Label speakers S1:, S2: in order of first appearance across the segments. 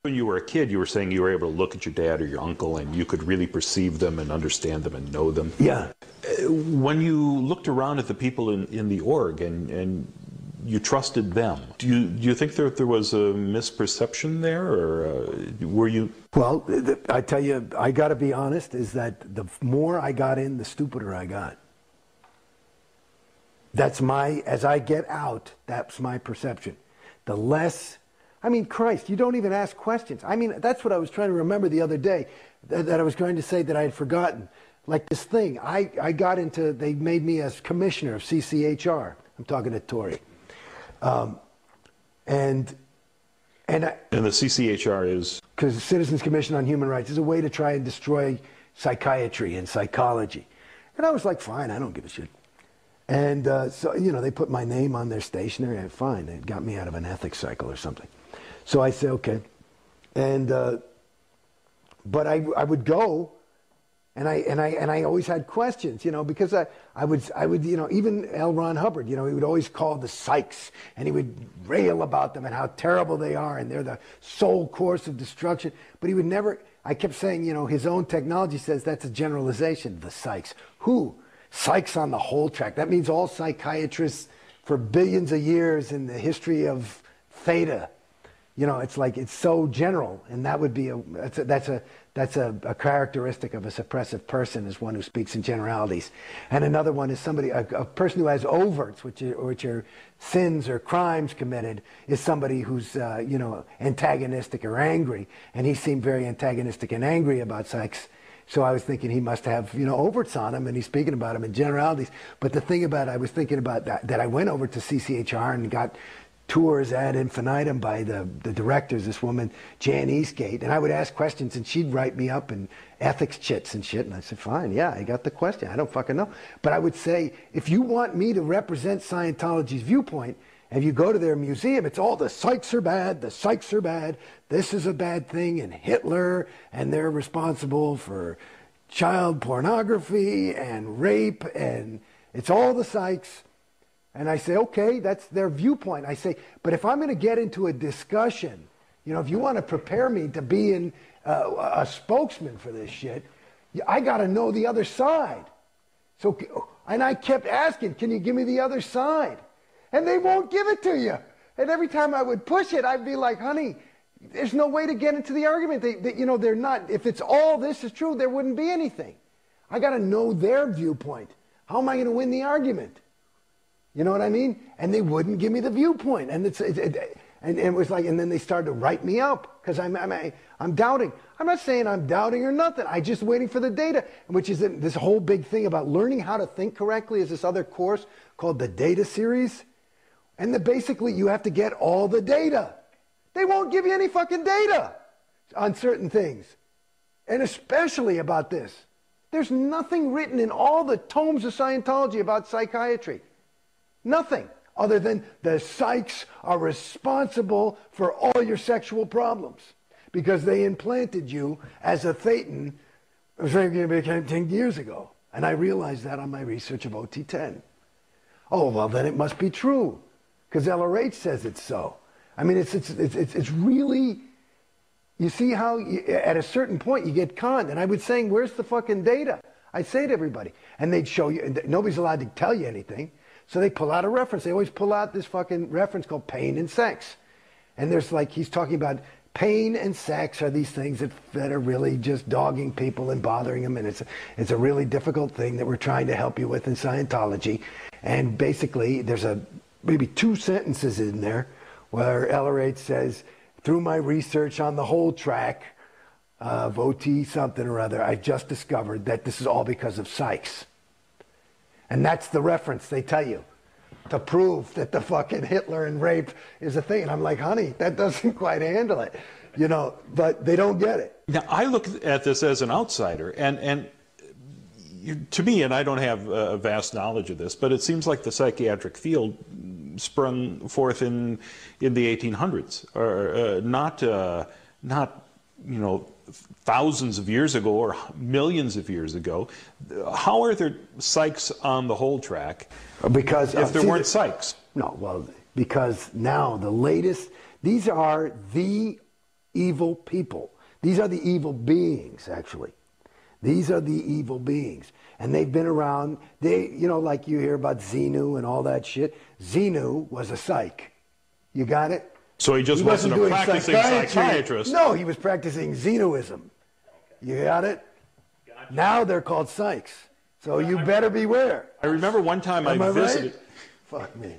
S1: When you were a kid, you were saying you were able to look at your dad or your uncle and you could really perceive them and understand them and know them.
S2: Yeah.
S1: When you looked around at the people in the org and you trusted them, do you think there was a misperception there, or were you?
S2: Well, I tell you, I got to be honest, is that the more I got in, the stupider I got. As I get out, that's my perception. The less, I mean, Christ, you don't even ask questions. I mean, that's what I was trying to remember the other day, that I was trying to say that I had forgotten. Like this thing, I got into, they made me as commissioner of CCHR. I'm talking to Tory. And the
S1: CCHR is?
S2: Because Citizens Commission on Human Rights is a way to try and destroy psychiatry and psychology. And I was like, fine, I don't give a shit. And so, you know, they put my name on their stationery. Fine, they got me out of an ethics cycle or something. So I say, okay. And, but I would go, and I always had questions, you know, because I would, you know, even L. Ron Hubbard, you know, he would always call the psychs, and he would rail about them and how terrible they are, and they're the sole course of destruction. But he would never, I kept saying, you know, his own technology says that's a generalization, the psychs. Who? Psychs on the whole track. That means all psychiatrists for billions of years in the history of theta. You know, it's like, it's so general, and that would be that's a characteristic of a suppressive person, is one who speaks in generalities. And another one is somebody, a person who has overts, which are sins or crimes committed, is somebody who's, you know, antagonistic or angry. And he seemed very antagonistic and angry about psychs. So I was thinking he must have, you know, overts on him, and he's speaking about him in generalities. But the thing about, I was thinking about that I went over to CCHR and got tours ad infinitum by the directors, this woman, Jan Eastgate, and I would ask questions and she'd write me up in ethics chits and shit, and I said, fine, yeah, I got the question, I don't fucking know. But I would say, if you want me to represent Scientology's viewpoint, and you go to their museum, it's all the psychs are bad, the psychs are bad, this is a bad thing, and Hitler, and they're responsible for child pornography and rape, and it's all the psychs. And I say, okay, that's their viewpoint. I say, but if I'm going to get into a discussion, you know, if you want to prepare me to be a spokesman for this shit, I got to know the other side. So, and I kept asking, can you give me the other side? And they won't give it to you. And every time I would push it, I'd be like, honey, there's no way to get into the argument. You know, they're not, if it's all this is true, there wouldn't be anything. I got to know their viewpoint. How am I going to win the argument? You know what I mean? And they wouldn't give me the viewpoint. And it was like, and then they started to write me up because I'm doubting. I'm not saying I'm doubting or nothing. I'm just waiting for the data, which is this whole big thing about learning how to think correctly is this other course called the Data Series. And basically you have to get all the data. They won't give you any fucking data on certain things. And especially about this. There's nothing written in all the tomes of Scientology about psychiatry. Nothing other than the psychs are responsible for all your sexual problems because they implanted you as a thetan 10 years ago. And I realized that on my research of OT10. Oh, well, then it must be true because LRH says it's so. I mean, it's really, you see how at a certain point you get conned. And I was saying, where's the fucking data? I'd say to everybody. And they'd show you, and nobody's allowed to tell you anything. So they pull out a reference. They always pull out this fucking reference called pain and sex. And there's like, he's talking about pain and sex are these things that are really just dogging people and bothering them. And it's a really difficult thing that we're trying to help you with in Scientology. And basically, there's maybe 2 sentences in there where LRH says, through my research on the whole track of OT something or other, I just discovered that this is all because of psychs. And that's the reference they tell you to prove that the fucking Hitler and rape is a thing. And I'm like, honey, that doesn't quite handle it, you know, but they don't get it.
S1: Now, I look at this as an outsider, and to me, and I don't have a vast knowledge of this, but it seems like the psychiatric field sprung forth in the 1800s, or not, you know, thousands of years ago or millions of years ago. How are there psychs on the whole track?
S2: Because
S1: if there weren't psychs?
S2: No, well, because now the latest, these are the evil people. These are the evil beings, actually. These are the evil beings. And they've been around. They, you know, like you hear about Xenu and all that shit. Xenu was a psych. You got it?
S1: So he just wasn't a practicing psychiatrist.
S2: No, he was practicing Xenuism. You got it? Gotcha. Now they're called psychs. So you better beware.
S1: I remember one time I visited.
S2: Right? Fuck me.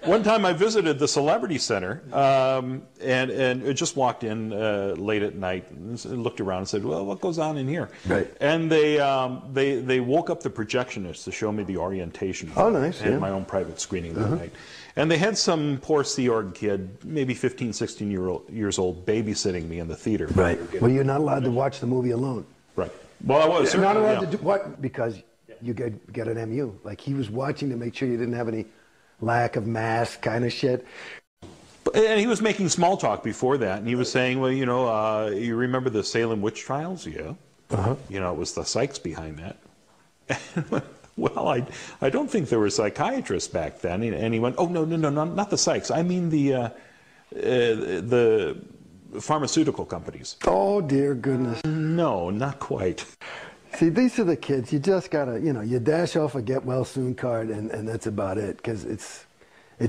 S1: One time I visited the Celebrity Center, and it just walked in late at night and looked around and said, "Well, what goes on in here?"
S2: Right.
S1: And they woke up the projectionist to show me the orientation.
S2: Oh, nice.
S1: I had my own private screening that night. And they had some poor Sea Org kid, maybe 15, 16 years old, babysitting me in the theater.
S2: Right. Well, you're not allowed to watch the movie alone.
S1: Right. Well, I was.
S2: You're not allowed to do what? Because you get an MU. Like he was watching to make sure you didn't have any lack of mass kind of shit.
S1: And he was making small talk before that, and he was saying, well, you know, you remember the Salem witch trials? Yeah. You know, it was the psychs behind that. Well, I don't think there were psychiatrists back then. And he went, oh, no, not the psychs. I mean the pharmaceutical companies.
S2: Oh, dear goodness.
S1: No, not quite.
S2: See, these are the kids. You just gotta, you know, you dash off a get well soon card, and that's about it. Because it's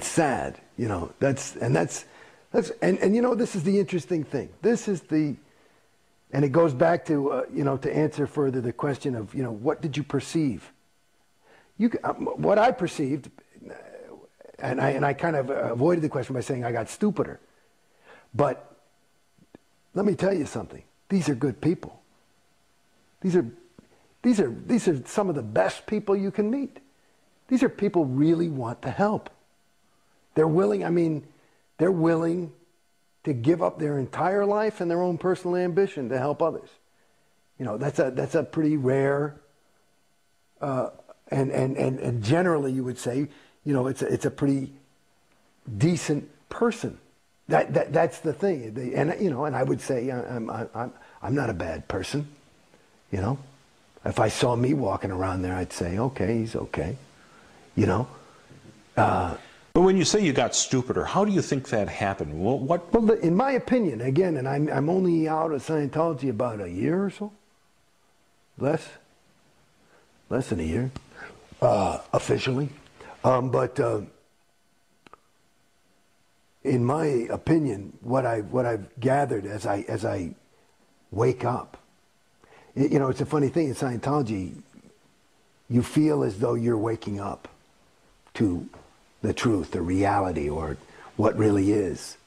S2: sad, you know. And you know, this is the interesting thing. This is the, and it goes back to you know, to answer further the question of, you know, what did you perceive? What I perceived, and I kind of avoided the question by saying I got stupider. But let me tell you something. These are good people. These are some of the best people you can meet. These are people who really want to help. They're willing, I mean, they're willing to give up their entire life and their own personal ambition to help others. You know, that's a pretty rare, and generally you would say, you know, it's a pretty decent person. That's the thing. And you know, and I would say I'm not a bad person. You know, if I saw me walking around there, I'd say, okay, he's okay. You know.
S1: But when you say you got stupider, how do you think that happened? Well,
S2: in my opinion, again, and I'm only out of Scientology about a year or so. Less than a year, officially. But in my opinion, what I've gathered as I wake up, you know, it's a funny thing in Scientology. You feel as though you're waking up to the truth, the reality, or what really is.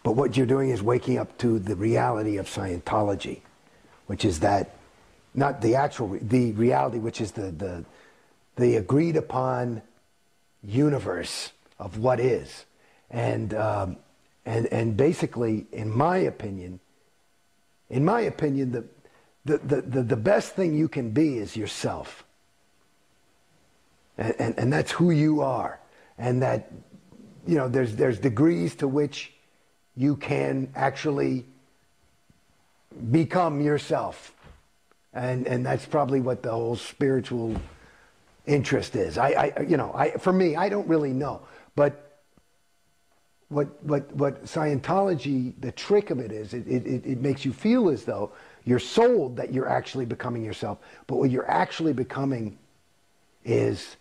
S2: But what you're doing is waking up to the reality of Scientology, which is that, not the reality, which is the agreed upon universe of what is. And basically, in my opinion, the best thing you can be is yourself. And that's who you are. And that, you know, there's degrees to which you can actually become yourself. And that's probably what the whole spiritual interest is. For me, I don't really know. But what Scientology, the trick of it is, it makes you feel as though you're sold that you're actually becoming yourself. But what you're actually becoming is,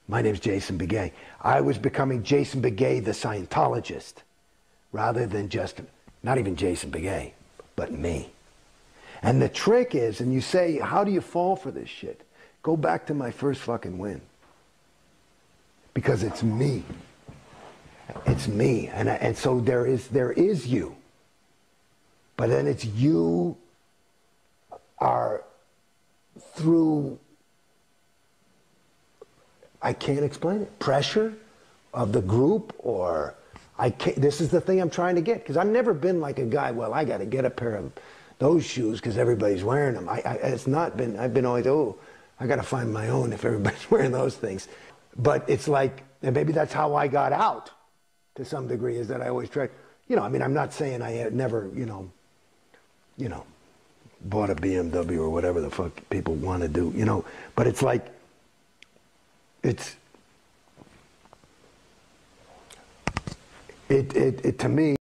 S2: my name's Jason Beghe. I was becoming Jason Beghe, the Scientologist, rather than just, not even Jason Beghe, but me. And the trick is, and you say, how do you fall for this shit? Go back to my first fucking win. Because it's me. It's me. And so there is you. But then it's you are through, I can't explain it, pressure of the group, or this is the thing I'm trying to get. Because I've never been like a guy, well, I got to get a pair of those shoes because everybody's wearing them. It's not been, I've been always, I got to find my own if everybody's wearing those things. But it's like, and maybe that's how I got out to some degree, is that I always try, you know, I mean, I'm not saying I had never, you know, bought a BMW or whatever the fuck people want to do, you know, but it's like, to me,